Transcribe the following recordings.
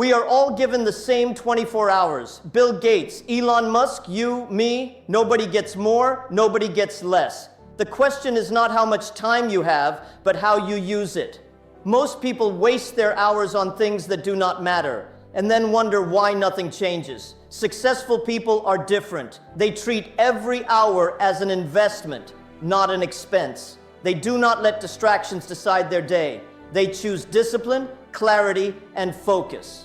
We are all given the same 24 hours. Bill Gates, Elon Musk, you, me, nobody gets more, nobody gets less. The question is not how much time you have, but how you use it. Most people waste their hours on things that do not matter, and then wonder why nothing changes. Successful people are different. They treat every hour as an investment, not an expense. They do not let distractions decide their day. They choose discipline, clarity, and focus.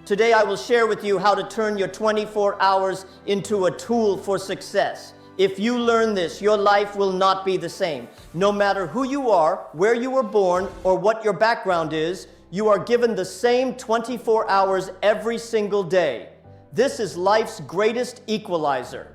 Today I will share with you how to turn your 24 hours into a tool for success. If you learn this, your life will not be the same. No matter who you are, where you were born, or what your background is, you are given the same 24 hours every single day. This is life's greatest equalizer.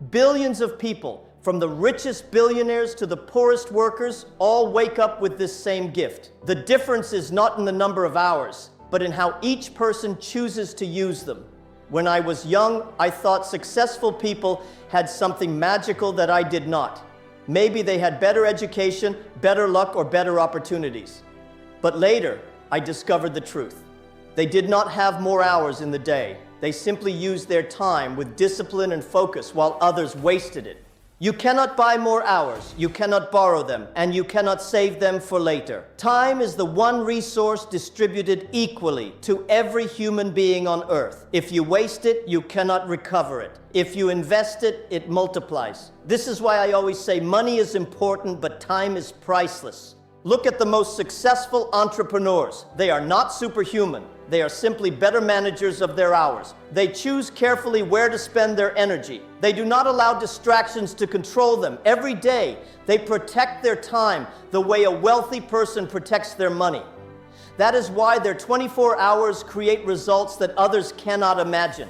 Billions of people, from the richest billionaires to the poorest workers, all wake up with this same gift. The difference is not in the number of hours, but in how each person chooses to use them. When I was young, I thought successful people had something magical that I did not. Maybe they had better education, better luck, or better opportunities. But later, I discovered the truth. They did not have more hours in the day. They simply used their time with discipline and focus while others wasted it. You cannot buy more hours, you cannot borrow them, and you cannot save them for later. Time is the one resource distributed equally to every human being on earth. If you waste it, you cannot recover it. If you invest it, it multiplies. This is why I always say money is important, but time is priceless. Look at the most successful entrepreneurs. They are not superhuman. They are simply better managers of their hours. They choose carefully where to spend their energy. They do not allow distractions to control them. Every day, they protect their time the way a wealthy person protects their money. That is why their 24 hours create results that others cannot imagine.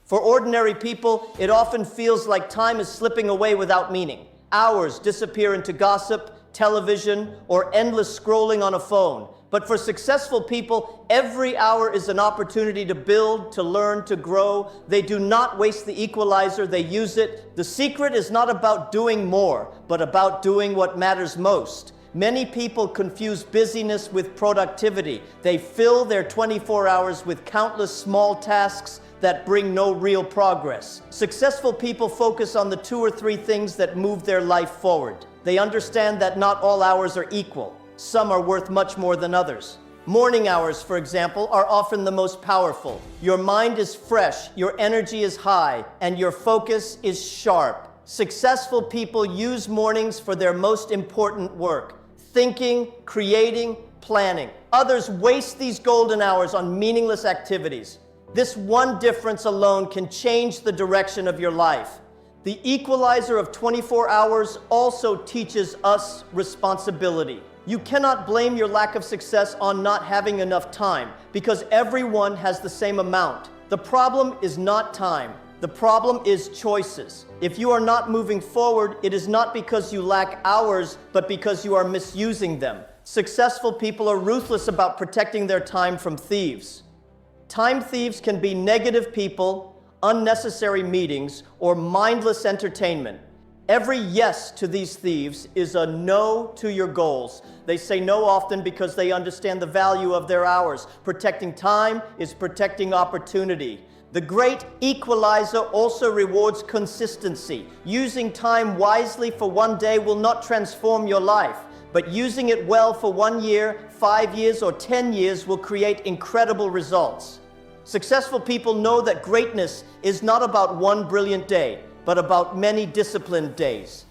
For ordinary people, it often feels like time is slipping away without meaning. Hours disappear into gossip, television, or endless scrolling on a phone. But for successful people, every hour is an opportunity to build, to learn, to grow. They do not waste the equalizer, they use it. The secret is not about doing more, but about doing what matters most. Many people confuse busyness with productivity. They fill their 24 hours with countless small tasks that bring no real progress. Successful people focus on the 2 or 3 things that move their life forward. They understand that not all hours are equal. Some are worth much more than others. Morning hours, for example, are often the most powerful. Your mind is fresh, your energy is high, and your focus is sharp. Successful people use mornings for their most important work: thinking, creating, planning. Others waste these golden hours on meaningless activities. This one difference alone can change the direction of your life. The equalizer of 24 hours also teaches us responsibility. You cannot blame your lack of success on not having enough time, because everyone has the same amount. The problem is not time. The problem is choices. If you are not moving forward, it is not because you lack hours, but because you are misusing them. Successful people are ruthless about protecting their time from thieves. Time thieves can be negative people, unnecessary meetings, or mindless entertainment. Every yes to these thieves is a no to your goals. They say no often because they understand the value of their hours. Protecting time is protecting opportunity. The Great Equalizer also rewards consistency. Using time wisely for one day will not transform your life, but using it well for 1 year, 5 years, or 10 years will create incredible results. Successful people know that greatness is not about one brilliant day, but about many disciplined days.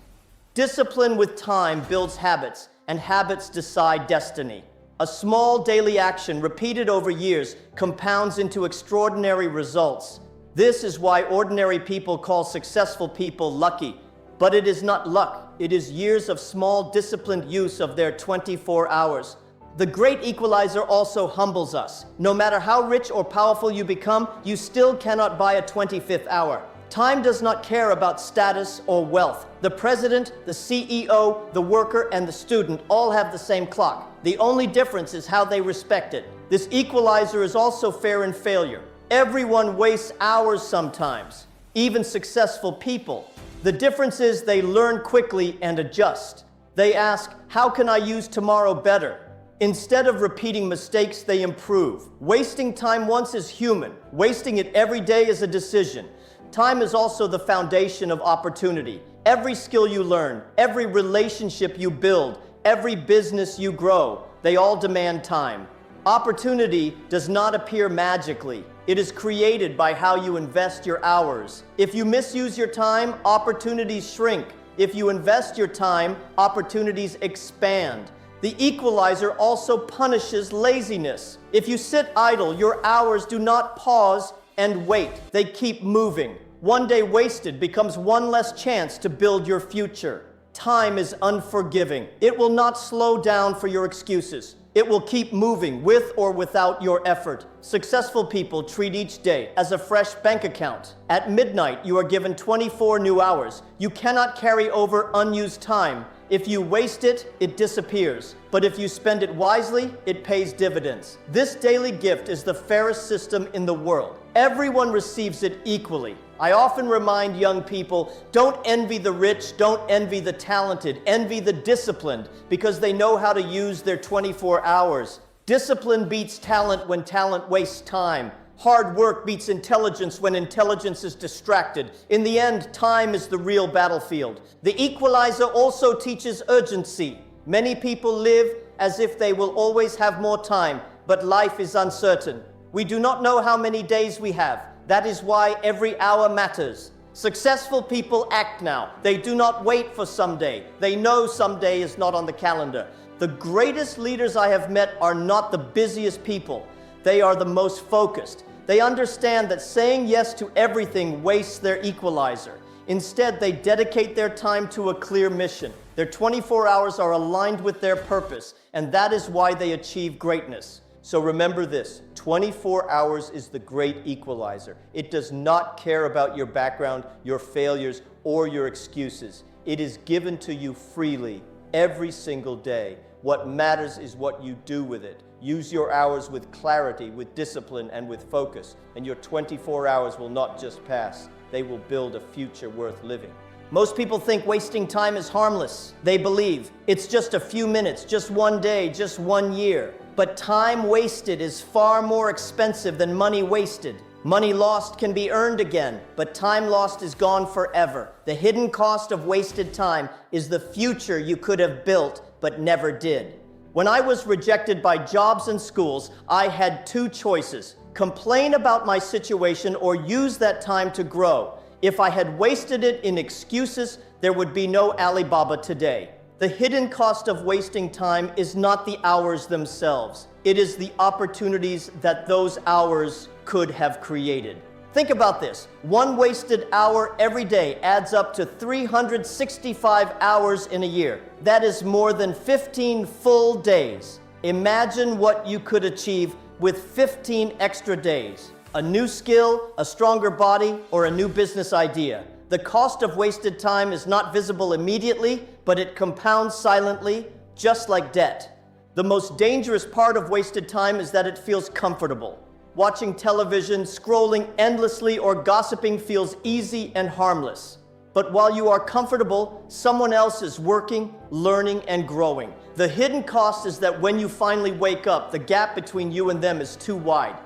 Discipline with time builds habits, and habits decide destiny. A small daily action repeated over years compounds into extraordinary results. This is why ordinary people call successful people lucky. But it is not luck. It is years of small, disciplined use of their 24 hours. The Great Equalizer also humbles us. No matter how rich or powerful you become, you still cannot buy a 25th hour. Time does not care about status or wealth. The president, the CEO, the worker, and the student all have the same clock. The only difference is how they respect it. This equalizer is also fair in failure. Everyone wastes hours sometimes, even successful people. The difference is they learn quickly and adjust. They ask, how can I use tomorrow better? Instead of repeating mistakes, they improve. Wasting time once is human. Wasting it every day is a decision. Time is also the foundation of opportunity. Every skill you learn, every relationship you build, every business you grow, they all demand time. Opportunity does not appear magically. It is created by how you invest your hours. If you misuse your time, opportunities shrink. If you invest your time, opportunities expand. The equalizer also punishes laziness. If you sit idle, your hours do not pause and wait. They keep moving. One day wasted becomes one less chance to build your future. Time is unforgiving. It will not slow down for your excuses. It will keep moving with or without your effort. Successful people treat each day as a fresh bank account. At midnight, you are given 24 new hours. You cannot carry over unused time. If you waste it, it disappears. But if you spend it wisely, it pays dividends. This daily gift is the fairest system in the world. Everyone receives it equally. I often remind young people, don't envy the rich, don't envy the talented, envy the disciplined, because they know how to use their 24 hours. Discipline beats talent when talent wastes time. Hard work beats intelligence when intelligence is distracted. In the end, time is the real battlefield. The equalizer also teaches urgency. Many people live as if they will always have more time, but life is uncertain. We do not know how many days we have. That is why every hour matters. Successful people act now. They do not wait for someday. They know someday is not on the calendar. The greatest leaders I have met are not the busiest people. They are the most focused. They understand that saying yes to everything wastes their equalizer. Instead, they dedicate their time to a clear mission. Their 24 hours are aligned with their purpose, and that is why they achieve greatness. So remember this, 24 hours is the great equalizer. It does not care about your background, your failures, or your excuses. It is given to you freely every single day. What matters is what you do with it. Use your hours with clarity, with discipline, and with focus, and your 24 hours will not just pass. They will build a future worth living. Most people think wasting time is harmless. They believe it's just a few minutes, just one day, just 1 year. But time wasted is far more expensive than money wasted. Money lost can be earned again, but time lost is gone forever. The hidden cost of wasted time is the future you could have built but never did. When I was rejected by jobs and schools, I had two choices: complain about my situation or use that time to grow. If I had wasted it in excuses, there would be no Alibaba today. The hidden cost of wasting time is not the hours themselves. It is the opportunities that those hours could have created. Think about this. One wasted hour every day adds up to 365 hours in a year. That is more than 15 full days. Imagine what you could achieve with 15 extra days. A new skill, a stronger body, or a new business idea. The cost of wasted time is not visible immediately, but it compounds silently, just like debt. The most dangerous part of wasted time is that it feels comfortable. Watching television, scrolling endlessly, or gossiping feels easy and harmless. But while you are comfortable, someone else is working, learning, and growing. The hidden cost is that when you finally wake up, the gap between you and them is too wide.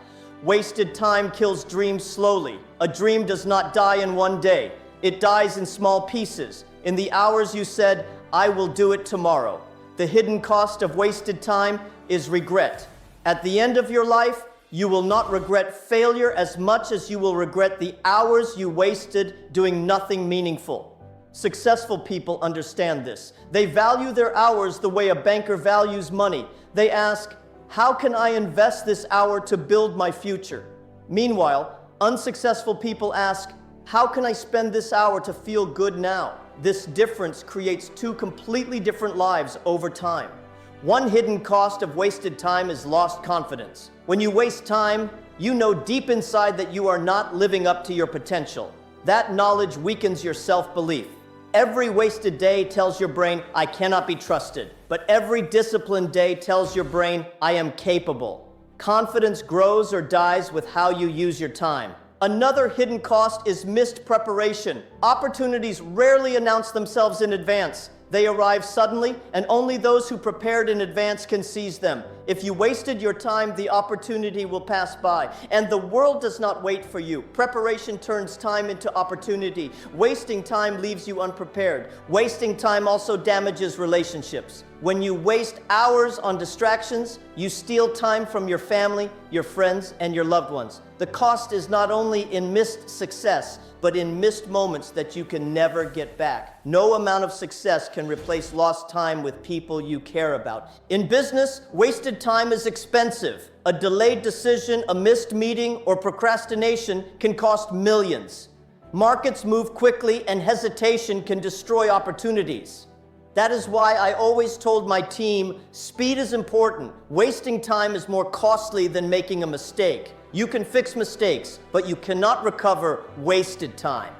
Wasted time kills dreams slowly. A dream does not die in one day. It dies in small pieces. In the hours you said, "I will do it tomorrow." The hidden cost of wasted time is regret. At the end of your life, you will not regret failure as much as you will regret the hours you wasted doing nothing meaningful. Successful people understand this. They value their hours the way a banker values money. They ask, how can I invest this hour to build my future? Meanwhile, unsuccessful people ask, how can I spend this hour to feel good now? This difference creates two completely different lives over time. One hidden cost of wasted time is lost confidence. When you waste time, you know deep inside that you are not living up to your potential. That knowledge weakens your self-belief. Every wasted day tells your brain, I cannot be trusted. But every disciplined day tells your brain, I am capable. Confidence grows or dies with how you use your time. Another hidden cost is missed preparation. Opportunities rarely announce themselves in advance. They arrive suddenly, and only those who prepared in advance can seize them. If you wasted your time, the opportunity will pass by. And the world does not wait for you. Preparation turns time into opportunity. Wasting time leaves you unprepared. Wasting time also damages relationships. When you waste hours on distractions, you steal time from your family, your friends, and your loved ones. The cost is not only in missed success, but in missed moments that you can never get back. No amount of success can replace lost time with people you care about. In business, wasted time is expensive. A delayed decision, a missed meeting, or procrastination can cost millions. Markets move quickly, and hesitation can destroy opportunities. That is why I always told my team, speed is important. Wasting time is more costly than making a mistake. You can fix mistakes, but you cannot recover wasted time.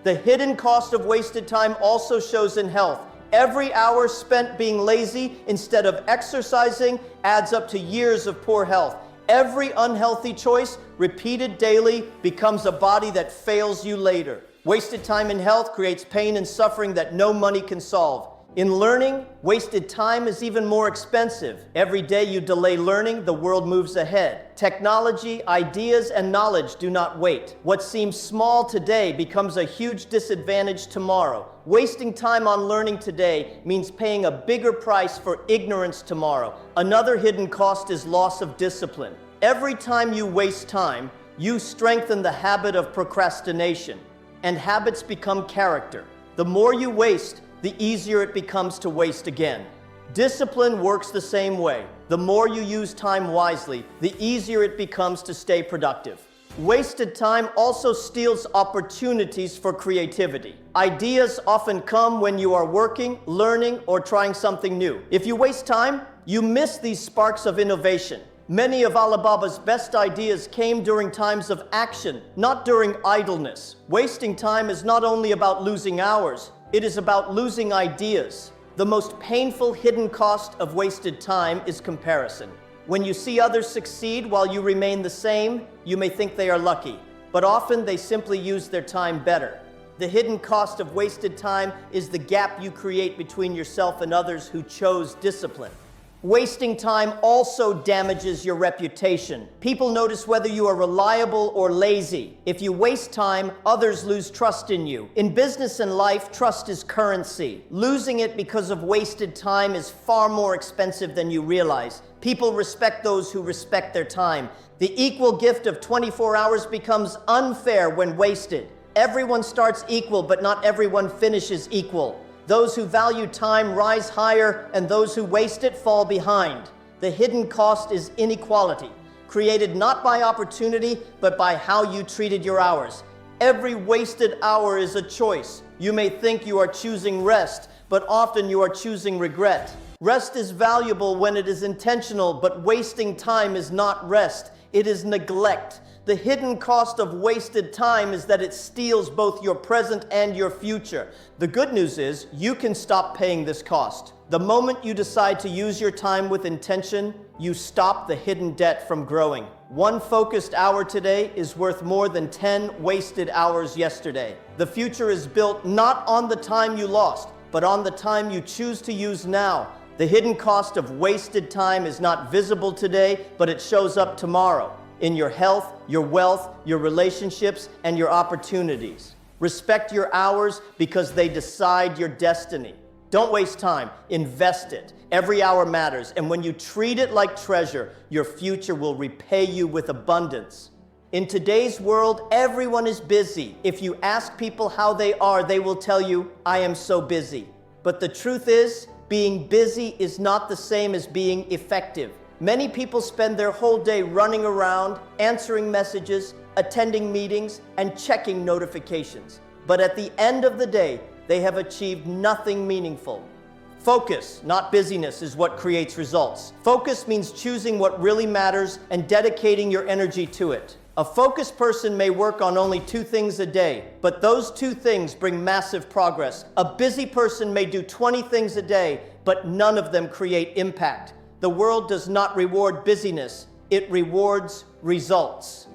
The hidden cost of wasted time also shows in health. Every hour spent being lazy instead of exercising adds up to years of poor health. Every unhealthy choice, repeated daily, becomes a body that fails you later. Wasted time in health creates pain and suffering that no money can solve. In learning, wasted time is even more expensive. Every day you delay learning, the world moves ahead. Technology, ideas, and knowledge do not wait. What seems small today becomes a huge disadvantage tomorrow. Wasting time on learning today means paying a bigger price for ignorance tomorrow. Another hidden cost is loss of discipline. Every time you waste time, you strengthen the habit of procrastination, and habits become character. The more you waste, the easier it becomes to waste again. Discipline works the same way. The more you use time wisely, the easier it becomes to stay productive. Wasted time also steals opportunities for creativity. Ideas often come when you are working, learning, or trying something new. If you waste time, you miss these sparks of innovation. Many of Alibaba's best ideas came during times of action, not during idleness. Wasting time is not only about losing hours, it is about losing ideas. The most painful hidden cost of wasted time is comparison. When you see others succeed while you remain the same, you may think they are lucky, but often they simply use their time better. The hidden cost of wasted time is the gap you create between yourself and others who chose discipline. Wasting time also damages your reputation. People notice whether you are reliable or lazy. If you waste time, others lose trust in you. In business and life, trust is currency. Losing it because of wasted time is far more expensive than you realize. People respect those who respect their time. The equal gift of 24 hours becomes unfair when wasted. Everyone starts equal, but not everyone finishes equal. Those who value time rise higher, and those who waste it fall behind. The hidden cost is inequality, created not by opportunity, but by how you treated your hours. Every wasted hour is a choice. You may think you are choosing rest, but often you are choosing regret. Rest is valuable when it is intentional, but wasting time is not rest. It is neglect. The hidden cost of wasted time is that it steals both your present and your future. The good news is you can stop paying this cost. The moment you decide to use your time with intention, you stop the hidden debt from growing. One focused hour today is worth more than 10 wasted hours yesterday. The future is built not on the time you lost, but on the time you choose to use now. The hidden cost of wasted time is not visible today, but it shows up tomorrow. In your health, your wealth, your relationships, and your opportunities. Respect your hours because they decide your destiny. Don't waste time, invest it. Every hour matters, and when you treat it like treasure, your future will repay you with abundance. In today's world, everyone is busy. If you ask people how they are, they will tell you, I am so busy. But the truth is, being busy is not the same as being effective. Many people spend their whole day running around, answering messages, attending meetings, and checking notifications. But at the end of the day, they have achieved nothing meaningful. Focus, not busyness, is what creates results. Focus means choosing what really matters and dedicating your energy to it. A focused person may work on only 2 things a day, but those 2 things bring massive progress. A busy person may do 20 things a day, but none of them create impact. The world does not reward busyness, it rewards results.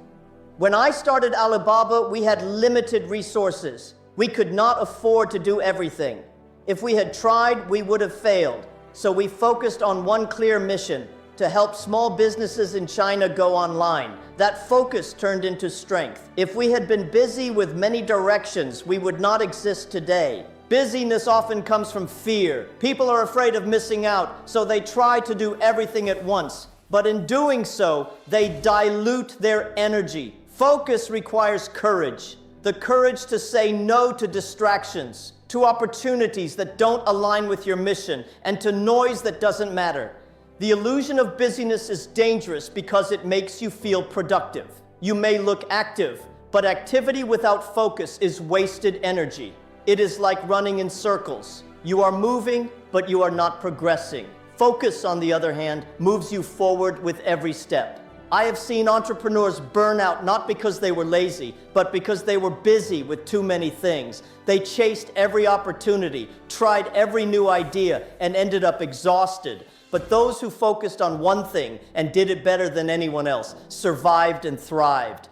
When I started Alibaba, we had limited resources. We could not afford to do everything. If we had tried, we would have failed. So we focused on one clear mission: to help small businesses in China go online. That focus turned into strength. If we had been busy with many directions, we would not exist today. Busyness often comes from fear. People are afraid of missing out, so they try to do everything at once. But in doing so, they dilute their energy. Focus requires courage. The courage to say no to distractions, to opportunities that don't align with your mission, and to noise that doesn't matter. The illusion of busyness is dangerous because it makes you feel productive. You may look active, but activity without focus is wasted energy. It is like running in circles. You are moving, but you are not progressing. Focus, on the other hand, moves you forward with every step. I have seen entrepreneurs burn out not because they were lazy, but because they were busy with too many things. They chased every opportunity, tried every new idea, and ended up exhausted. But those who focused on one thing and did it better than anyone else survived and thrived.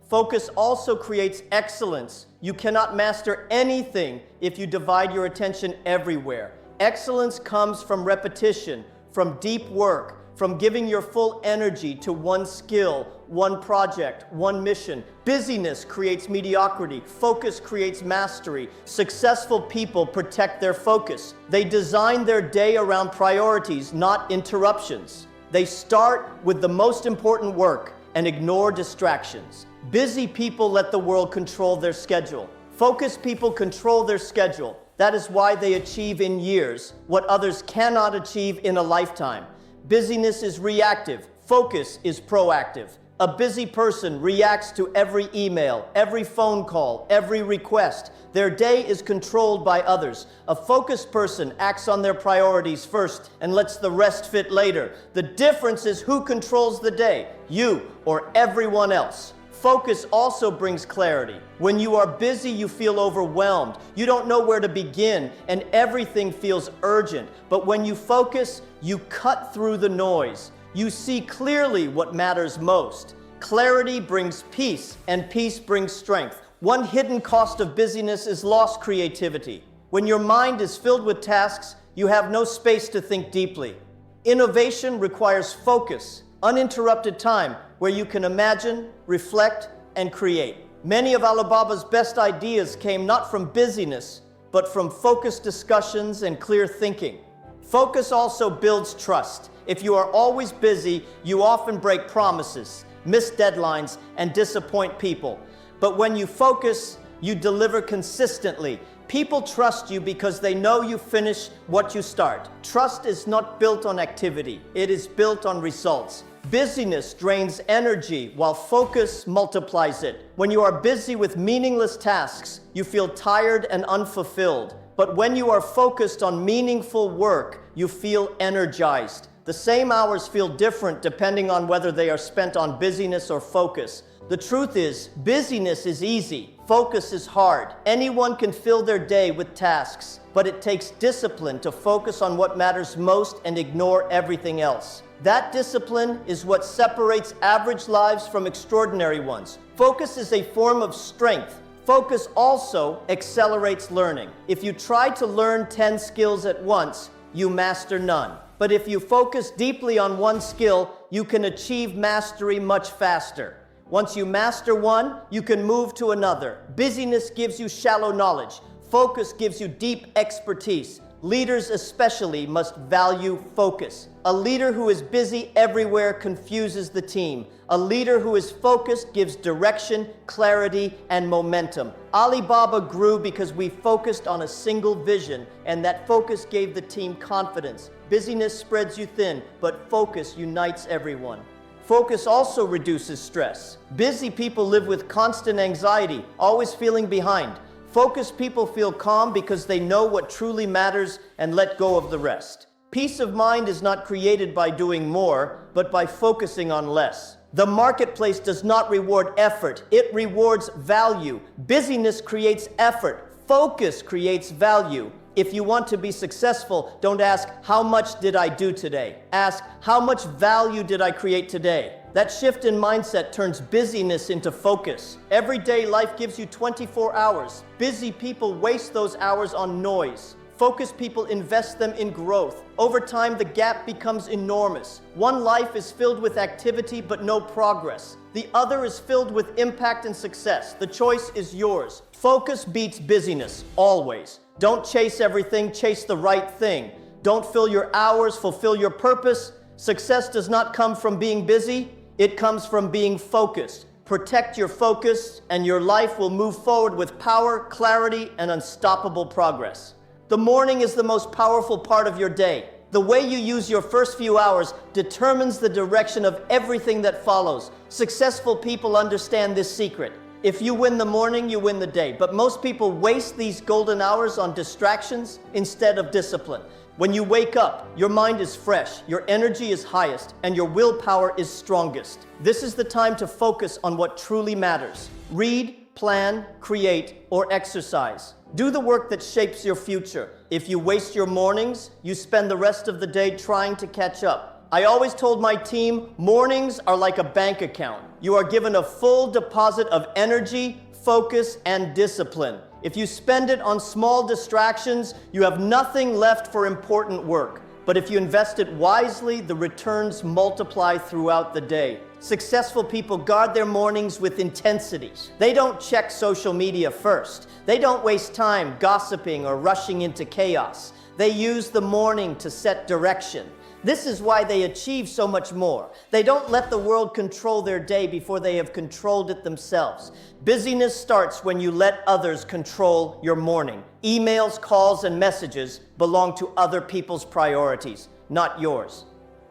Focus also creates excellence. You cannot master anything if you divide your attention everywhere. Excellence comes from repetition, from deep work, from giving your full energy to one skill, one project, one mission. Busyness creates mediocrity. Focus creates mastery. Successful people protect their focus. They design their day around priorities, not interruptions. They start with the most important work and ignore distractions. Busy people let the world control their schedule. Focused people control their schedule. That is why they achieve in years what others cannot achieve in a lifetime. Busyness is reactive. Focus is proactive. A busy person reacts to every email, every phone call, every request. Their day is controlled by others. A focused person acts on their priorities first and lets the rest fit later. The difference is who controls the day, you or everyone else. Focus also brings clarity. When you are busy, you feel overwhelmed. You don't know where to begin, and everything feels urgent. But when you focus, you cut through the noise. You see clearly what matters most. Clarity brings peace, and peace brings strength. One hidden cost of busyness is lost creativity. When your mind is filled with tasks, you have no space to think deeply. Innovation requires focus, uninterrupted time, where you can imagine, reflect, and create. Many of Alibaba's best ideas came not from busyness, but from focused discussions and clear thinking. Focus also builds trust. If you are always busy, you often break promises, miss deadlines, and disappoint people. But when you focus, you deliver consistently. People trust you because they know you finish what you start. Trust is not built on activity. It is built on results. Busyness drains energy, while focus multiplies it. When you are busy with meaningless tasks, you feel tired and unfulfilled. But when you are focused on meaningful work, you feel energized. The same hours feel different depending on whether they are spent on busyness or focus. The truth is, busyness is easy. Focus is hard. Anyone can fill their day with tasks, but it takes discipline to focus on what matters most and ignore everything else. That discipline is what separates average lives from extraordinary ones. Focus is a form of strength. Focus also accelerates learning. If you try to learn 10 skills at once, you master none. But if you focus deeply on one skill, you can achieve mastery much faster. Once you master one, you can move to another. Busyness gives you shallow knowledge. Focus gives you deep expertise. Leaders especially must value focus. A leader who is busy everywhere confuses the team. A leader who is focused gives direction, clarity, and momentum. Alibaba grew because we focused on a single vision, and that focus gave the team confidence. Busyness spreads you thin, but focus unites everyone. Focus also reduces stress. Busy people live with constant anxiety, always feeling behind. Focused people feel calm because they know what truly matters and let go of the rest. Peace of mind is not created by doing more, but by focusing on less. The marketplace does not reward effort, it rewards value. Busyness creates effort. Focus creates value. If you want to be successful, don't ask, how much did I do today? Ask, how much value did I create today? That shift in mindset turns busyness into focus. Everyday life gives you 24 hours. Busy people waste those hours on noise. Focused people invest them in growth. Over time, the gap becomes enormous. One life is filled with activity but no progress. The other is filled with impact and success. The choice is yours. Focus beats busyness, always. Don't chase everything, chase the right thing. Don't fill your hours, fulfill your purpose. Success does not come from being busy, it comes from being focused. Protect your focus, and your life will move forward with power, clarity, and unstoppable progress. The morning is the most powerful part of your day. The way you use your first few hours determines the direction of everything that follows. Successful people understand this secret. If you win the morning, you win the day. But most people waste these golden hours on distractions instead of discipline. When you wake up, your mind is fresh, your energy is highest, and your willpower is strongest. This is the time to focus on what truly matters. Read, plan, create, or exercise. Do the work that shapes your future. If you waste your mornings, you spend the rest of the day trying to catch up. I always told my team, mornings are like a bank account. You are given a full deposit of energy, focus, and discipline. If you spend it on small distractions, you have nothing left for important work. But if you invest it wisely, the returns multiply throughout the day. Successful people guard their mornings with intensity. They don't check social media first. They don't waste time gossiping or rushing into chaos. They use the morning to set direction. This is why they achieve so much more. They don't let the world control their day before they have controlled it themselves. Busyness starts when you let others control your morning. Emails, calls, and messages belong to other people's priorities, not yours.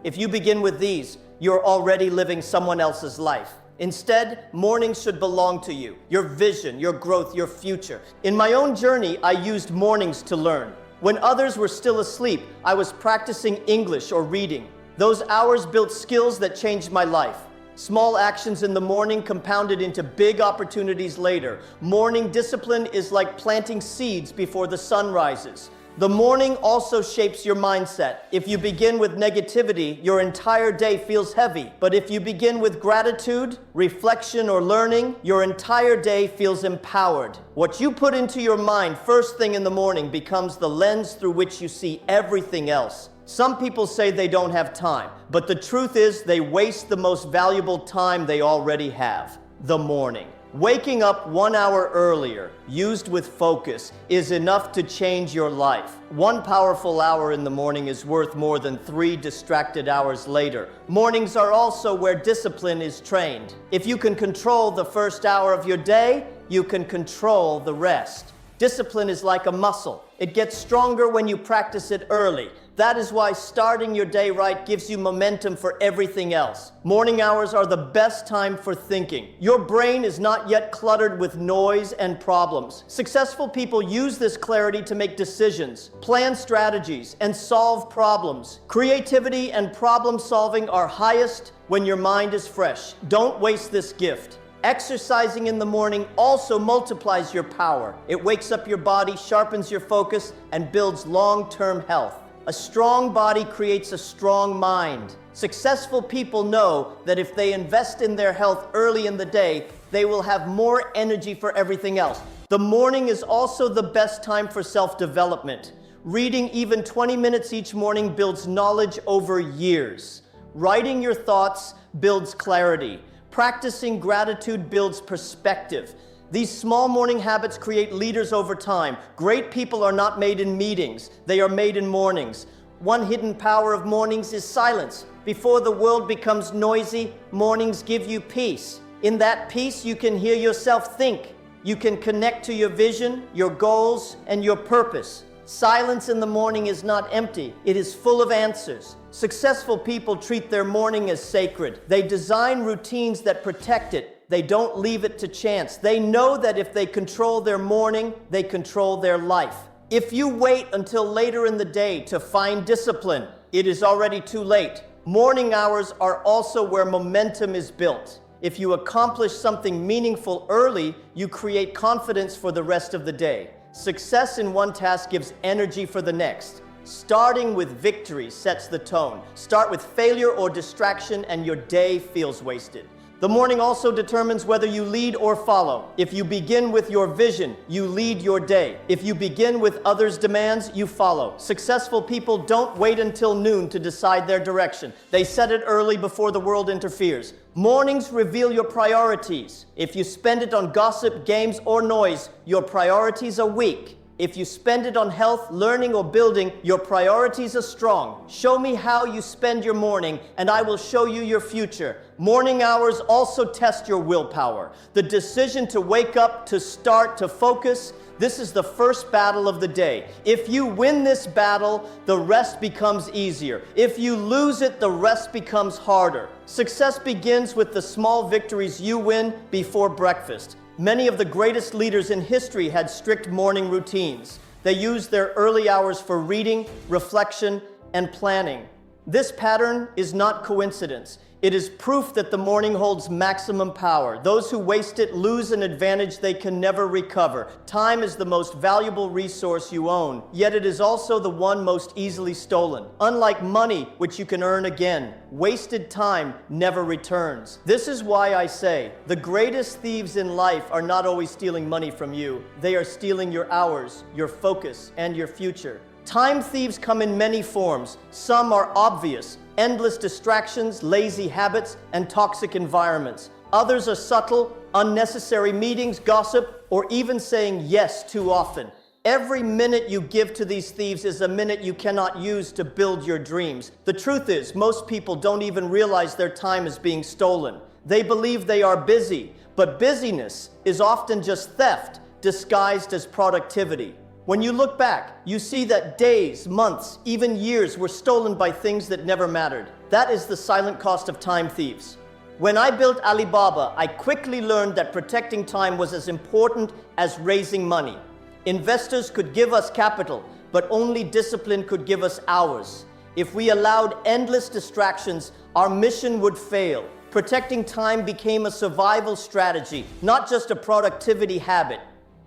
If you begin with these, you're already living someone else's life. Instead, mornings should belong to you, your vision, your growth, your future. In my own journey, I used mornings to learn. When others were still asleep, I was practicing English or reading. Those hours built skills that changed my life. Small actions in the morning compounded into big opportunities later. Morning discipline is like planting seeds before the sun rises. The morning also shapes your mindset. If you begin with negativity, your entire day feels heavy. But if you begin with gratitude, reflection, or learning, your entire day feels empowered. What you put into your mind first thing in the morning becomes the lens through which you see everything else. Some people say they don't have time, but the truth is they waste the most valuable time they already have, the morning. Waking up 1 hour earlier, used with focus, is enough to change your life. 1 powerful hour in the morning is worth more than 3 distracted hours later. Mornings are also where discipline is trained. If you can control the first hour of your day, you can control the rest. Discipline is like a muscle. It gets stronger when you practice it early. That is why starting your day right gives you momentum for everything else. Morning hours are the best time for thinking. Your brain is not yet cluttered with noise and problems. Successful people use this clarity to make decisions, plan strategies, and solve problems. Creativity and problem solving are highest when your mind is fresh. Don't waste this gift. Exercising in the morning also multiplies your power. It wakes up your body, sharpens your focus, and builds long-term health. A strong body creates a strong mind. Successful people know that if they invest in their health early in the day, they will have more energy for everything else. The morning is also the best time for self-development. Reading even 20 minutes each morning builds knowledge over years. Writing your thoughts builds clarity. Practicing gratitude builds perspective. These small morning habits create leaders over time. Great people are not made in meetings. They are made in mornings. One hidden power of mornings is silence. Before the world becomes noisy, mornings give you peace. In that peace, you can hear yourself think. You can connect to your vision, your goals, and your purpose. Silence in the morning is not empty. It is full of answers. Successful people treat their morning as sacred. They design routines that protect it. They don't leave it to chance. They know that if they control their morning, they control their life. If you wait until later in the day to find discipline, it is already too late. Morning hours are also where momentum is built. If you accomplish something meaningful early, you create confidence for the rest of the day. Success in one task gives energy for the next. Starting with victory sets the tone. Start with failure or distraction and your day feels wasted. The morning also determines whether you lead or follow. If you begin with your vision, you lead your day. If you begin with others' demands, you follow. Successful people don't wait until noon to decide their direction. They set it early before the world interferes. Mornings reveal your priorities. If you spend it on gossip, games, or noise, your priorities are weak. If you spend it on health, learning, or building, your priorities are strong. Show me how you spend your morning, and I will show you your future. Morning hours also test your willpower. The decision to wake up, to start, to focus, this is the first battle of the day. If you win this battle, the rest becomes easier. If you lose it, the rest becomes harder. Success begins with the small victories you win before breakfast. Many of the greatest leaders in history had strict morning routines. They used their early hours for reading, reflection, and planning. This pattern is not coincidence. It is proof that the morning holds maximum power. Those who waste it lose an advantage they can never recover. Time is the most valuable resource you own, yet it is also the one most easily stolen. Unlike money, which you can earn again, wasted time never returns. This is why I say, the greatest thieves in life are not always stealing money from you. They are stealing your hours, your focus, and your future. Time thieves come in many forms. Some are obvious: endless distractions, lazy habits, and toxic environments. Others are subtle, unnecessary meetings, gossip, or even saying yes too often. Every minute you give to these thieves is a minute you cannot use to build your dreams. The truth is, most people don't even realize their time is being stolen. They believe they are busy, but busyness is often just theft disguised as productivity. When you look back, you see that days, months, even years were stolen by things that never mattered. That is the silent cost of time thieves. When I built Alibaba, I quickly learned that protecting time was as important as raising money. Investors could give us capital, but only discipline could give us hours. If we allowed endless distractions, our mission would fail. Protecting time became a survival strategy, not just a productivity habit.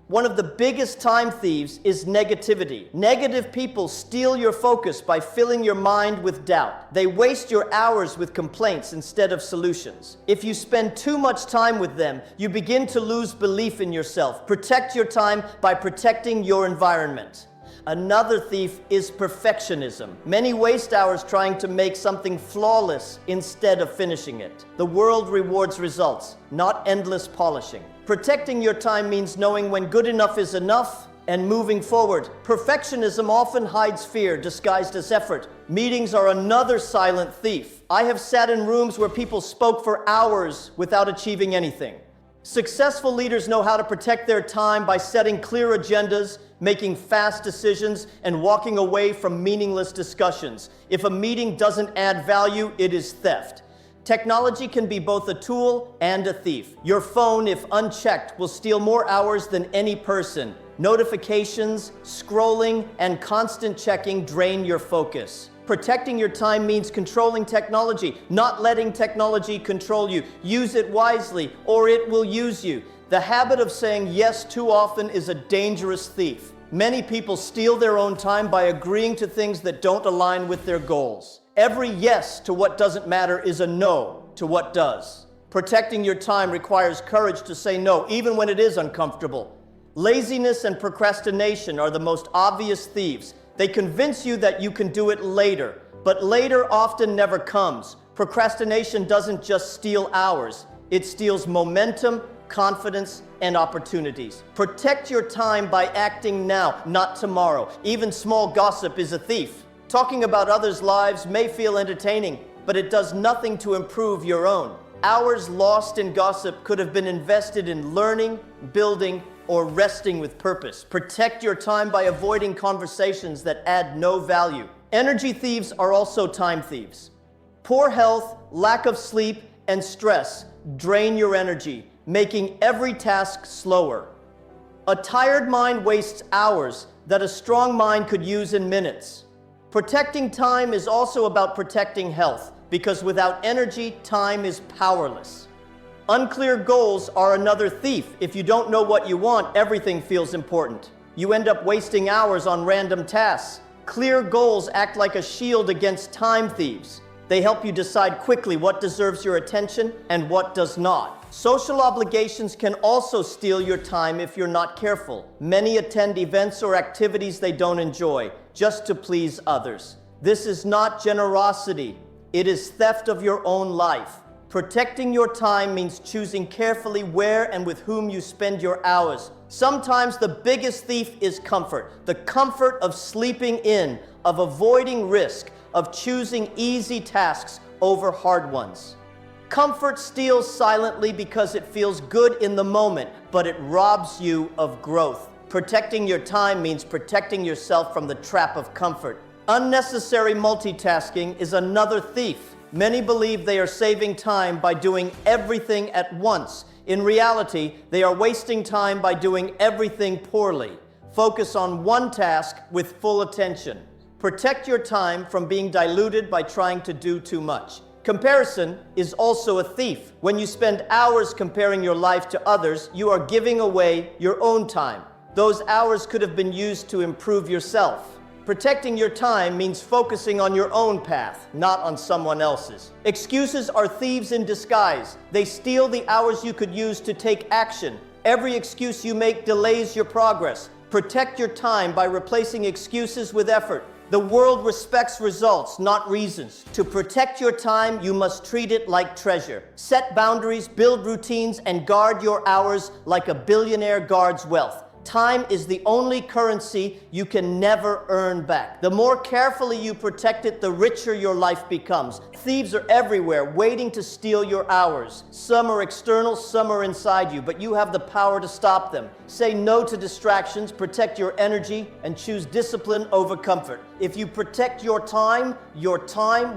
One of the biggest time thieves is negativity. Negative people steal your focus by filling your mind with doubt. They waste your hours with complaints instead of solutions. If you spend too much time with them, you begin to lose belief in yourself. Protect your time by protecting your environment. Another thief is perfectionism. Many waste hours trying to make something flawless instead of finishing it. The world rewards results, not endless polishing. Protecting your time means knowing when good enough is enough and moving forward. Perfectionism often hides fear disguised as effort. Meetings are another silent thief. I have sat in rooms where people spoke for hours without achieving anything. Successful leaders know how to protect their time by setting clear agendas, making fast decisions, and walking away from meaningless discussions. If a meeting doesn't add value, it is theft. Technology can be both a tool and a thief. Your phone, if unchecked, will steal more hours than any person. Notifications, scrolling, and constant checking drain your focus. Protecting your time means controlling technology, not letting technology control you. Use it wisely, or it will use you. The habit of saying yes too often is a dangerous thief. Many people steal their own time by agreeing to things that don't align with their goals. Every yes to what doesn't matter is a no to what does. Protecting your time requires courage to say no, even when it is uncomfortable. Laziness and procrastination are the most obvious thieves. They convince you that you can do it later, but later often never comes. Procrastination doesn't just steal hours, it steals momentum, confidence, and opportunities. Protect your time by acting now, not tomorrow. Even small gossip is a thief. Talking about others' lives may feel entertaining, but it does nothing to improve your own. Hours lost in gossip could have been invested in learning, building, or resting with purpose. Protect your time by avoiding conversations that add no value. Energy thieves are also time thieves. Poor health, lack of sleep, and stress drain your energy, making every task slower. A tired mind wastes hours that a strong mind could use in minutes. Protecting time is also about protecting health, because without energy, time is powerless. Unclear goals are another thief. If you don't know what you want, everything feels important. You end up wasting hours on random tasks. Clear goals act like a shield against time thieves. They help you decide quickly what deserves your attention and what does not. Social obligations can also steal your time if you're not careful. Many attend events or activities they don't enjoy, just to please others. This is not generosity. It is theft of your own life. Protecting your time means choosing carefully where and with whom you spend your hours. Sometimes the biggest thief is comfort. The comfort of sleeping in, of avoiding risk, of choosing easy tasks over hard ones. Comfort steals silently because it feels good in the moment, but it robs you of growth. Protecting your time means protecting yourself from the trap of comfort. Unnecessary multitasking is another thief. Many believe they are saving time by doing everything at once. In reality, they are wasting time by doing everything poorly. Focus on one task with full attention. Protect your time from being diluted by trying to do too much. Comparison is also a thief. When you spend hours comparing your life to others, you are giving away your own time. Those hours could have been used to improve yourself. Protecting your time means focusing on your own path, not on someone else's. Excuses are thieves in disguise. They steal the hours you could use to take action. Every excuse you make delays your progress. Protect your time by replacing excuses with effort. The world respects results, not reasons. To protect your time, you must treat it like treasure. Set boundaries, build routines, and guard your hours like a billionaire guards wealth. Time is the only currency you can never earn back. The more carefully you protect it, the richer your life becomes. Thieves are everywhere, waiting to steal your hours. Some are external, some are inside you, but you have the power to stop them. Say no to distractions, protect your energy, and choose discipline over comfort. If you protect your time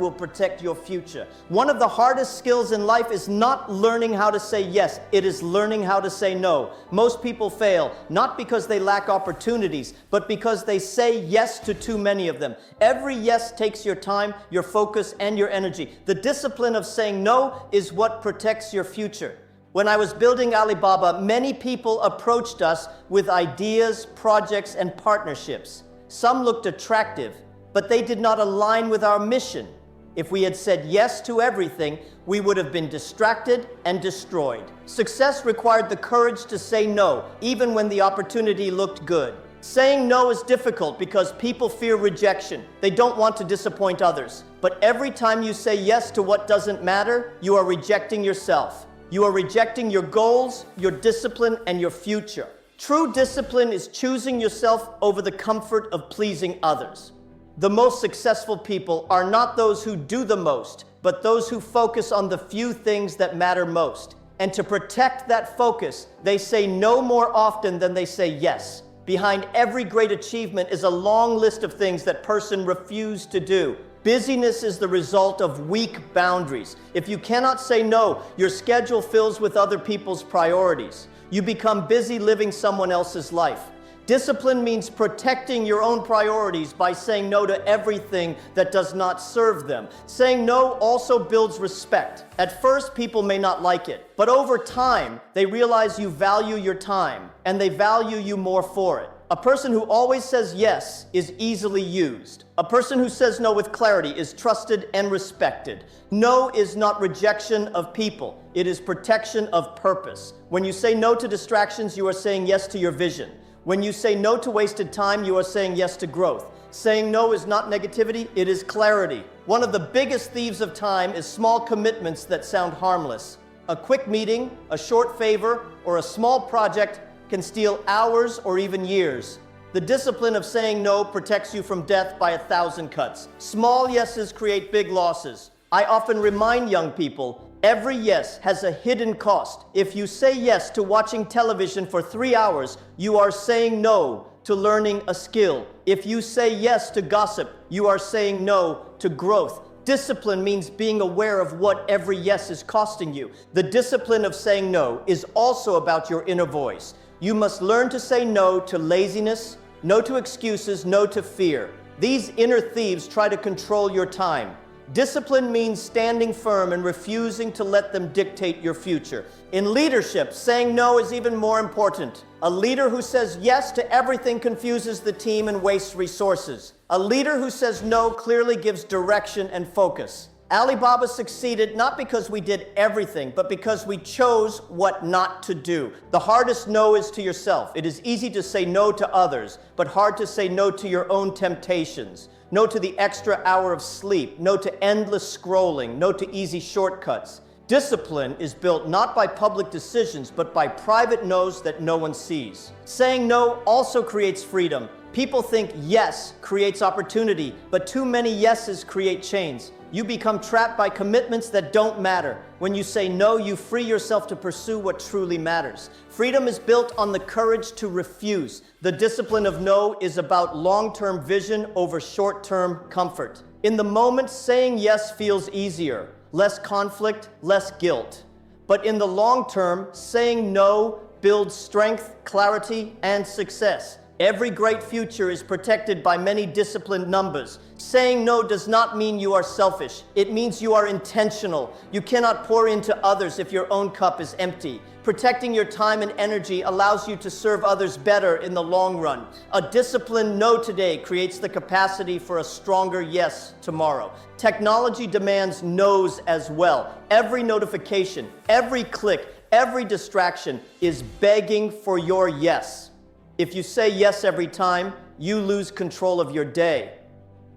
will protect your future. One of the hardest skills in life is not learning how to say yes, it is learning how to say no. Most people fail, not because they lack opportunities, but because they say yes to too many of them. Every yes takes your time, your focus, and your energy. The discipline of saying no is what protects your future. When I was building Alibaba, many people approached us with ideas, projects, and partnerships. Some looked attractive, but they did not align with our mission. If we had said yes to everything, we would have been distracted and destroyed. Success required the courage to say no, even when the opportunity looked good. Saying no is difficult because people fear rejection. They don't want to disappoint others. But every time you say yes to what doesn't matter, you are rejecting yourself. You are rejecting your goals, your discipline, and your future. True discipline is choosing yourself over the comfort of pleasing others. The most successful people are not those who do the most, but those who focus on the few things that matter most. And to protect that focus, they say no more often than they say yes. Behind every great achievement is a long list of things that person refused to do. Busyness is the result of weak boundaries. If you cannot say no, your schedule fills with other people's priorities. You become busy living someone else's life. Discipline means protecting your own priorities by saying no to everything that does not serve them. Saying no also builds respect. At first, people may not like it, but over time, they realize you value your time, and they value you more for it. A person who always says yes is easily used. A person who says no with clarity is trusted and respected. No is not rejection of people. It is protection of purpose. When you say no to distractions, you are saying yes to your vision. When you say no to wasted time, you are saying yes to growth. Saying no is not negativity, it is clarity. One of the biggest thieves of time is small commitments that sound harmless. A quick meeting, a short favor, or a small project can steal hours or even years. The discipline of saying no protects you from death by 1,000 cuts. Small yeses create big losses. I often remind young people, every yes has a hidden cost. If you say yes to watching television for 3 hours, you are saying no to learning a skill. If you say yes to gossip, you are saying no to growth. Discipline means being aware of what every yes is costing you. The discipline of saying no is also about your inner voice. You must learn to say no to laziness, no to excuses, no to fear. These inner thieves try to control your time. Discipline means standing firm and refusing to let them dictate your future. In leadership, saying no is even more important. A leader who says yes to everything confuses the team and wastes resources. A leader who says no clearly gives direction and focus. Alibaba succeeded not because we did everything, but because we chose what not to do. The hardest no is to yourself. It is easy to say no to others, but hard to say no to your own temptations. No to the extra hour of sleep. No to endless scrolling. No to easy shortcuts. Discipline is built not by public decisions, but by private no's that no one sees. Saying no also creates freedom. People think yes creates opportunity, but too many yeses create chains. You become trapped by commitments that don't matter. When you say no, you free yourself to pursue what truly matters. Freedom is built on the courage to refuse. The discipline of no is about long-term vision over short-term comfort. In the moment, saying yes feels easier. Less conflict, less guilt. But in the long term, saying no builds strength, clarity, and success. Every great future is protected by many disciplined numbers. Saying no does not mean you are selfish. It means you are intentional. You cannot pour into others if your own cup is empty. Protecting your time and energy allows you to serve others better in the long run. A disciplined no today creates the capacity for a stronger yes tomorrow. Technology demands no's as well. Every notification, every click, every distraction is begging for your yes. If you say yes every time, you lose control of your day.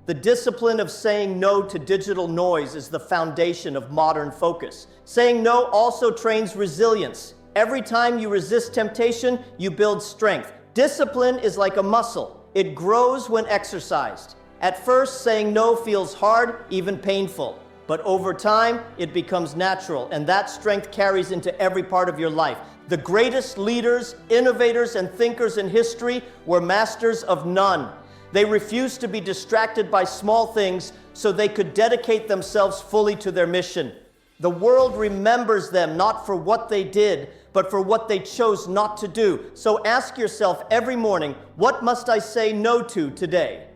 The discipline of saying no to digital noise is the foundation of modern focus. Saying no also trains resilience. Every time you resist temptation, you build strength. Discipline is like a muscle. It grows when exercised. At first, saying no feels hard, even painful. But over time, it becomes natural, and that strength carries into every part of your life. The greatest leaders, innovators, and thinkers in history were masters of none. They refused to be distracted by small things so they could dedicate themselves fully to their mission. The world remembers them not for what they did, but for what they chose not to do. So ask yourself every morning, what must I say no to today?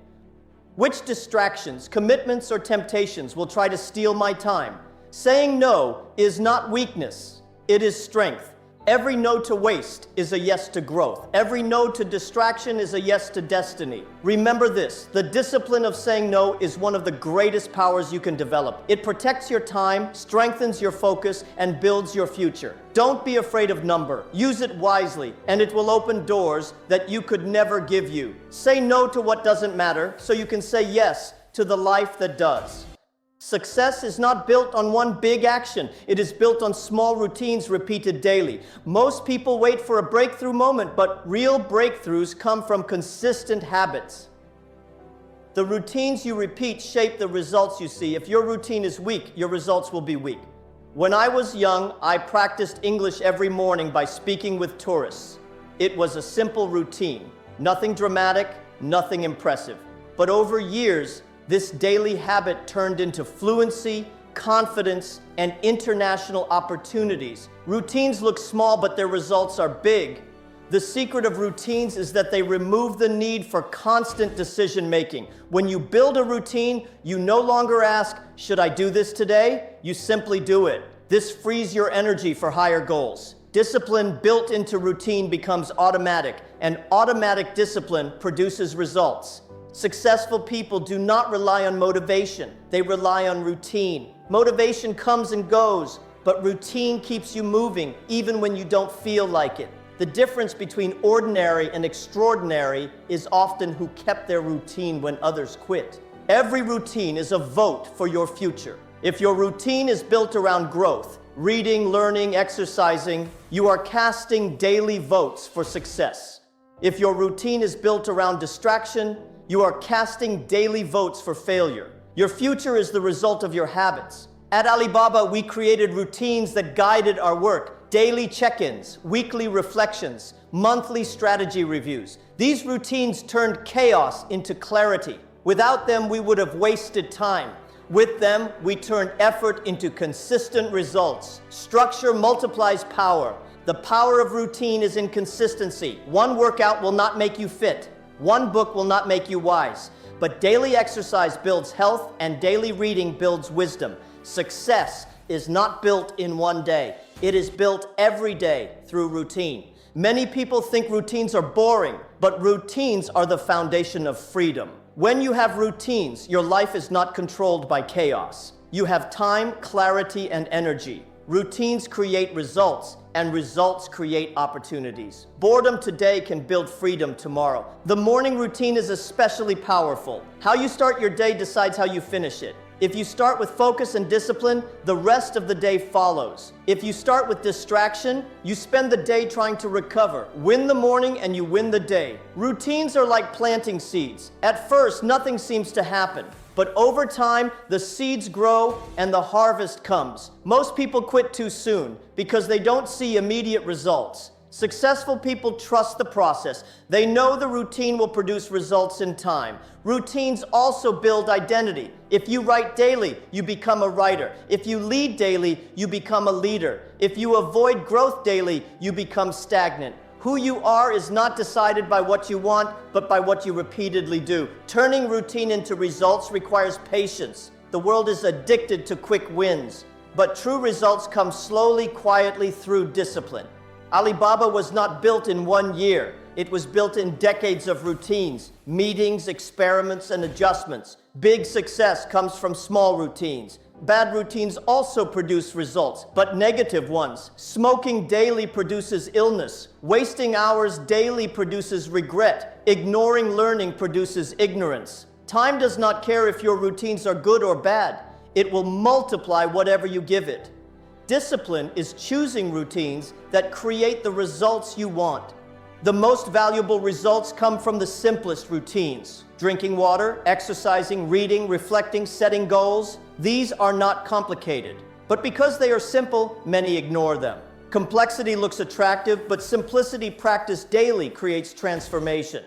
Which distractions, commitments, or temptations will try to steal my time? Saying no is not weakness, it is strength. Every no to waste is a yes to growth. Every no to distraction is a yes to destiny. Remember this, the discipline of saying no is one of the greatest powers you can develop. It protects your time, strengthens your focus, and builds your future. Don't be afraid of number. Use it wisely, and it will open doors that you could never give you. Say no to what doesn't matter so you can say yes to the life that does. Success is not built on one big action. It is built on small routines repeated daily. Most people wait for a breakthrough moment, but real breakthroughs come from consistent habits. The routines you repeat shape the results you see. If your routine is weak, your results will be weak. When I was young, I practiced English every morning by speaking with tourists. It was a simple routine. Nothing dramatic, nothing impressive. But over years, this daily habit turned into fluency, confidence, and international opportunities. Routines look small, but their results are big. The secret of routines is that they remove the need for constant decision-making. When you build a routine, you no longer ask, should I do this today? You simply do it. This frees your energy for higher goals. Discipline built into routine becomes automatic, and automatic discipline produces results. Successful people do not rely on motivation. They rely on routine. Motivation comes and goes, but routine keeps you moving even when you don't feel like it. The difference between ordinary and extraordinary is often who kept their routine when others quit. Every routine is a vote for your future. If your routine is built around growth, reading, learning, exercising, you are casting daily votes for success. If your routine is built around distraction, you are casting daily votes for failure. Your future is the result of your habits. At Alibaba, we created routines that guided our work. Daily check-ins, weekly reflections, monthly strategy reviews. These routines turned chaos into clarity. Without them, we would have wasted time. With them, we turned effort into consistent results. Structure multiplies power. The power of routine is in consistency. One workout will not make you fit. One book will not make you wise. But daily exercise builds health, and daily reading builds wisdom. Success is not built in one day. It is built every day through routine. Many people think routines are boring, but routines are the foundation of freedom. When you have routines, your life is not controlled by chaos. You have time, clarity, and energy. Routines create results, and results create opportunities. Boredom today can build freedom tomorrow. The morning routine is especially powerful. How you start your day decides how you finish it. If you start with focus and discipline, the rest of the day follows. If you start with distraction, you spend the day trying to recover. Win the morning and you win the day. Routines are like planting seeds. At first, nothing seems to happen. But over time, the seeds grow and the harvest comes. Most people quit too soon because they don't see immediate results. Successful people trust the process. They know the routine will produce results in time. Routines also build identity. If you write daily, you become a writer. If you lead daily, you become a leader. If you avoid growth daily, you become stagnant. Who you are is not decided by what you want, but by what you repeatedly do. Turning routine into results requires patience. The world is addicted to quick wins, but true results come slowly, quietly through discipline. Alibaba was not built in 1 year. It was built in decades of routines, meetings, experiments, and adjustments. Big success comes from small routines. Bad routines also produce results, but negative ones. Smoking daily produces illness. Wasting hours daily produces regret. Ignoring learning produces ignorance. Time does not care if your routines are good or bad. It will multiply whatever you give it. Discipline is choosing routines that create the results you want. The most valuable results come from the simplest routines. Drinking water, exercising, reading, reflecting, setting goals. These are not complicated. But because they are simple, many ignore them. Complexity looks attractive, but simplicity practiced daily creates transformation.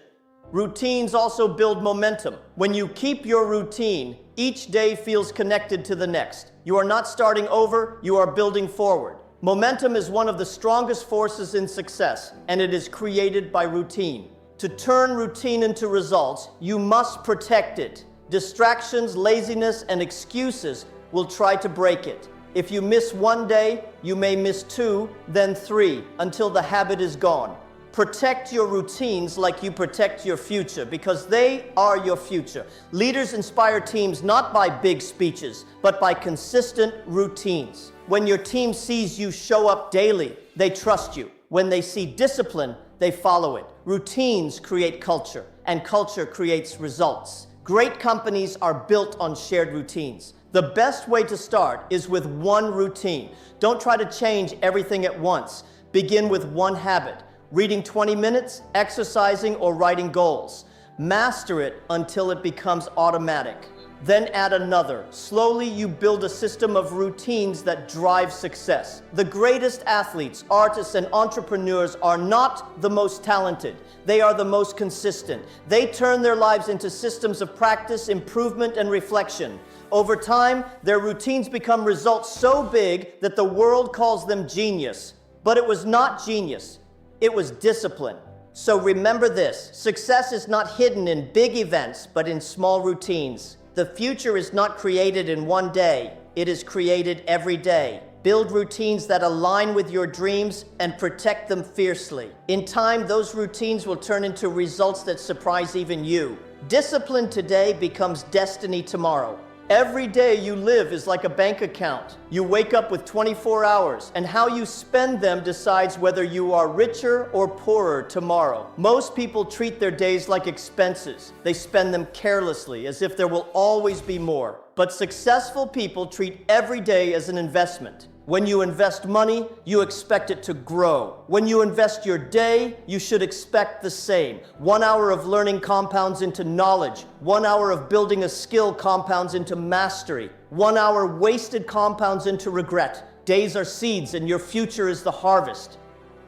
Routines also build momentum. When you keep your routine, each day feels connected to the next. You are not starting over, you are building forward. Momentum is one of the strongest forces in success, and it is created by routine. To turn routine into results, you must protect it. Distractions, laziness, and excuses will try to break it. If you miss 1 day, you may miss 2, then 3, until the habit is gone. Protect your routines like you protect your future, because they are your future. Leaders inspire teams not by big speeches, but by consistent routines. When your team sees you show up daily, they trust you. When they see discipline, they follow it. Routines create culture, and culture creates results. Great companies are built on shared routines. The best way to start is with one routine. Don't try to change everything at once. Begin with one habit. Reading 20 minutes, exercising, or writing goals. Master it until it becomes automatic. Then add another. Slowly, you build a system of routines that drive success. The greatest athletes, artists, and entrepreneurs are not the most talented. They are the most consistent. They turn their lives into systems of practice, improvement, and reflection. Over time, their routines become results so big that the world calls them genius. But it was not genius. It was discipline. So remember this, success is not hidden in big events, but in small routines. The future is not created in 1 day. It is created every day. Build routines that align with your dreams and protect them fiercely. In time, those routines will turn into results that surprise even you. Discipline today becomes destiny tomorrow. Every day you live is like a bank account. You wake up with 24 hours, and how you spend them decides whether you are richer or poorer tomorrow. Most people treat their days like expenses. They spend them carelessly, as if there will always be more. But successful people treat every day as an investment. When you invest money, you expect it to grow. When you invest your day, you should expect the same. 1 hour of learning compounds into knowledge. 1 hour of building a skill compounds into mastery. 1 hour wasted compounds into regret. Days are seeds and your future is the harvest.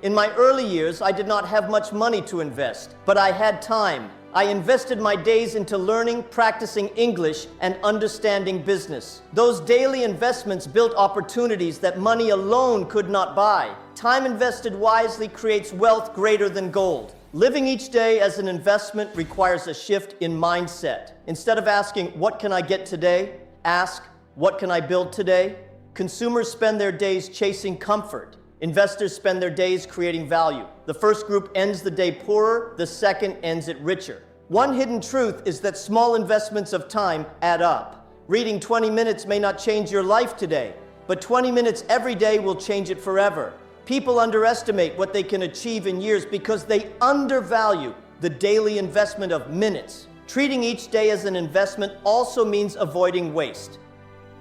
In my early years, I did not have much money to invest, but I had time. I invested my days into learning, practicing English, and understanding business. Those daily investments built opportunities that money alone could not buy. Time invested wisely creates wealth greater than gold. Living each day as an investment requires a shift in mindset. Instead of asking, what can I get today? Ask, what can I build today? Consumers spend their days chasing comfort. Investors spend their days creating value. The first group ends the day poorer, the second ends it richer. One hidden truth is that small investments of time add up. Reading 20 minutes may not change your life today, but 20 minutes every day will change it forever. People underestimate what they can achieve in years because they undervalue the daily investment of minutes. Treating each day as an investment also means avoiding waste.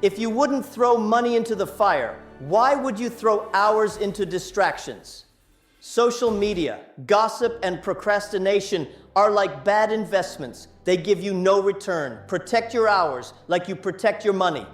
If you wouldn't throw money into the fire, why would you throw hours into distractions? Social media, gossip, and procrastination are like bad investments. They give you no return. Protect your hours like you protect your money.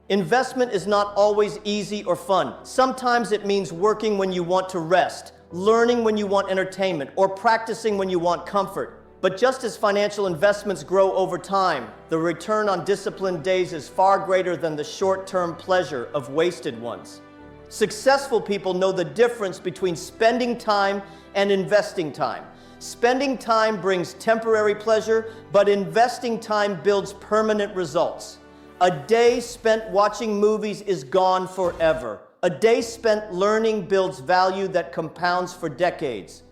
Investment is not always easy or fun. Sometimes it means working when you want to rest, learning when you want entertainment, or practicing when you want comfort. But just as financial investments grow over time, the return on disciplined days is far greater than the short-term pleasure of wasted ones. Successful people know the difference between spending time and investing time. Spending time brings temporary pleasure, but investing time builds permanent results. A day spent watching movies is gone forever. A day spent learning builds value that compounds for decades.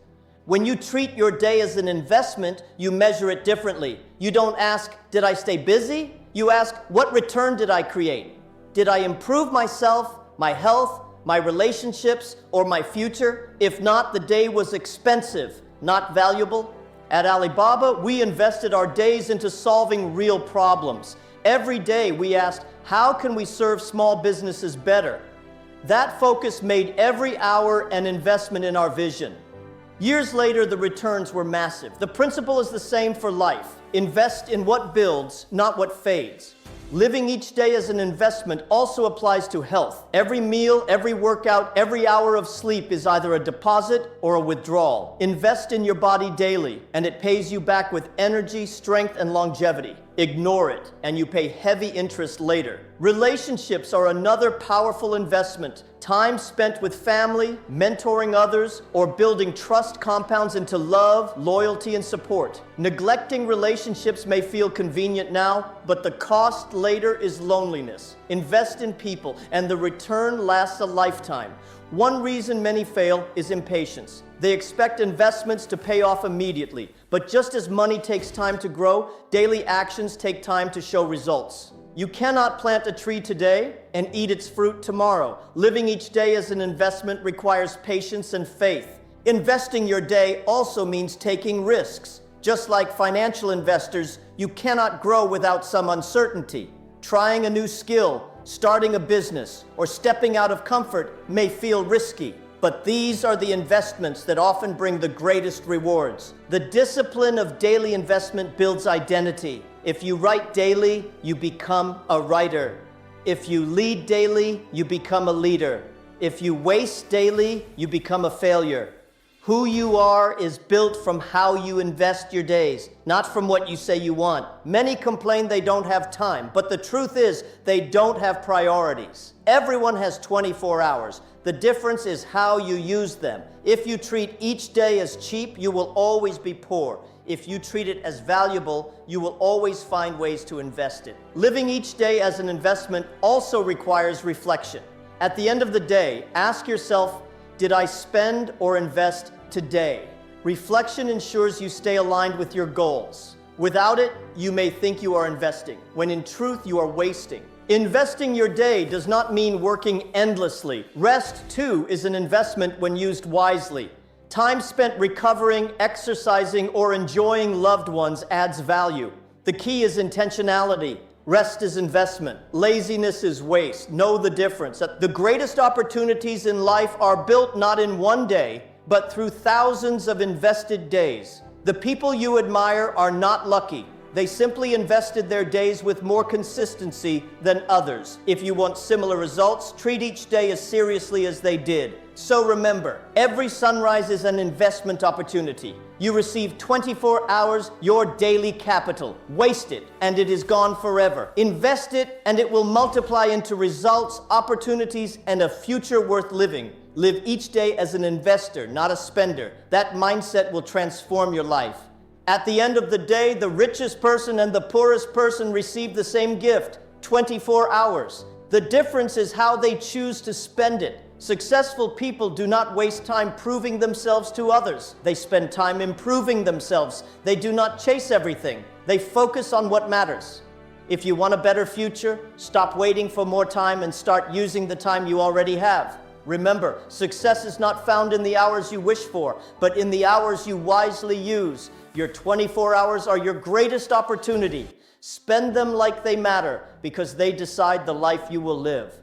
When you treat your day as an investment, you measure it differently. You don't ask, did I stay busy? You ask, what return did I create? Did I improve myself, my health, my relationships, or my future? If not, the day was expensive, not valuable. At Alibaba, we invested our days into solving real problems. Every day we asked, how can we serve small businesses better? That focus made every hour an investment in our vision. Years later, the returns were massive. The principle is the same for life. Invest in what builds, not what fades. Living each day as an investment also applies to health. Every meal, every workout, every hour of sleep is either a deposit or a withdrawal. Invest in your body daily, and it pays you back with energy, strength, and longevity. Ignore it, and you pay heavy interest later. Relationships are another powerful investment. Time spent with family, mentoring others, or building trust compounds into love, loyalty, and support. Neglecting relationships may feel convenient now, but the cost later is loneliness. Invest in people, and the return lasts a lifetime. One reason many fail is impatience. They expect investments to pay off immediately. But just as money takes time to grow, daily actions take time to show results. You cannot plant a tree today and eat its fruit tomorrow. Living each day as an investment requires patience and faith. Investing your day also means taking risks. Just like financial investors, you cannot grow without some uncertainty. Trying a new skill, starting a business, or stepping out of comfort may feel risky. But these are the investments that often bring the greatest rewards. The discipline of daily investment builds identity. If you write daily, you become a writer. If you lead daily, you become a leader. If you waste daily, you become a failure. Who you are is built from how you invest your days, not from what you say you want. Many complain they don't have time, but the truth is they don't have priorities. Everyone has 24 hours. The difference is how you use them. If you treat each day as cheap, you will always be poor. If you treat it as valuable, you will always find ways to invest it. Living each day as an investment also requires reflection. At the end of the day, ask yourself, did I spend or invest today? Reflection ensures you stay aligned with your goals. Without it, you may think you are investing, when in truth you are wasting. Investing your day does not mean working endlessly. Rest, too, is an investment when used wisely. Time spent recovering, exercising, or enjoying loved ones adds value. The key is intentionality. Rest is investment. Laziness is waste. Know the difference. The greatest opportunities in life are built not in one day, but through thousands of invested days. The people you admire are not lucky. They simply invested their days with more consistency than others. If you want similar results, treat each day as seriously as they did. So remember, every sunrise is an investment opportunity. You receive 24 hours, your daily capital. Waste it, and it is gone forever. Invest it, and it will multiply into results, opportunities, and a future worth living. Live each day as an investor, not a spender. That mindset will transform your life. At the end of the day, the richest person and the poorest person receive the same gift, 24 hours. The difference is how they choose to spend it. Successful people do not waste time proving themselves to others. They spend time improving themselves. They do not chase everything. They focus on what matters. If you want a better future, stop waiting for more time and start using the time you already have. Remember, success is not found in the hours you wish for, but in the hours you wisely use. Your 24 hours are your greatest opportunity. Spend them like they matter, because they decide the life you will live.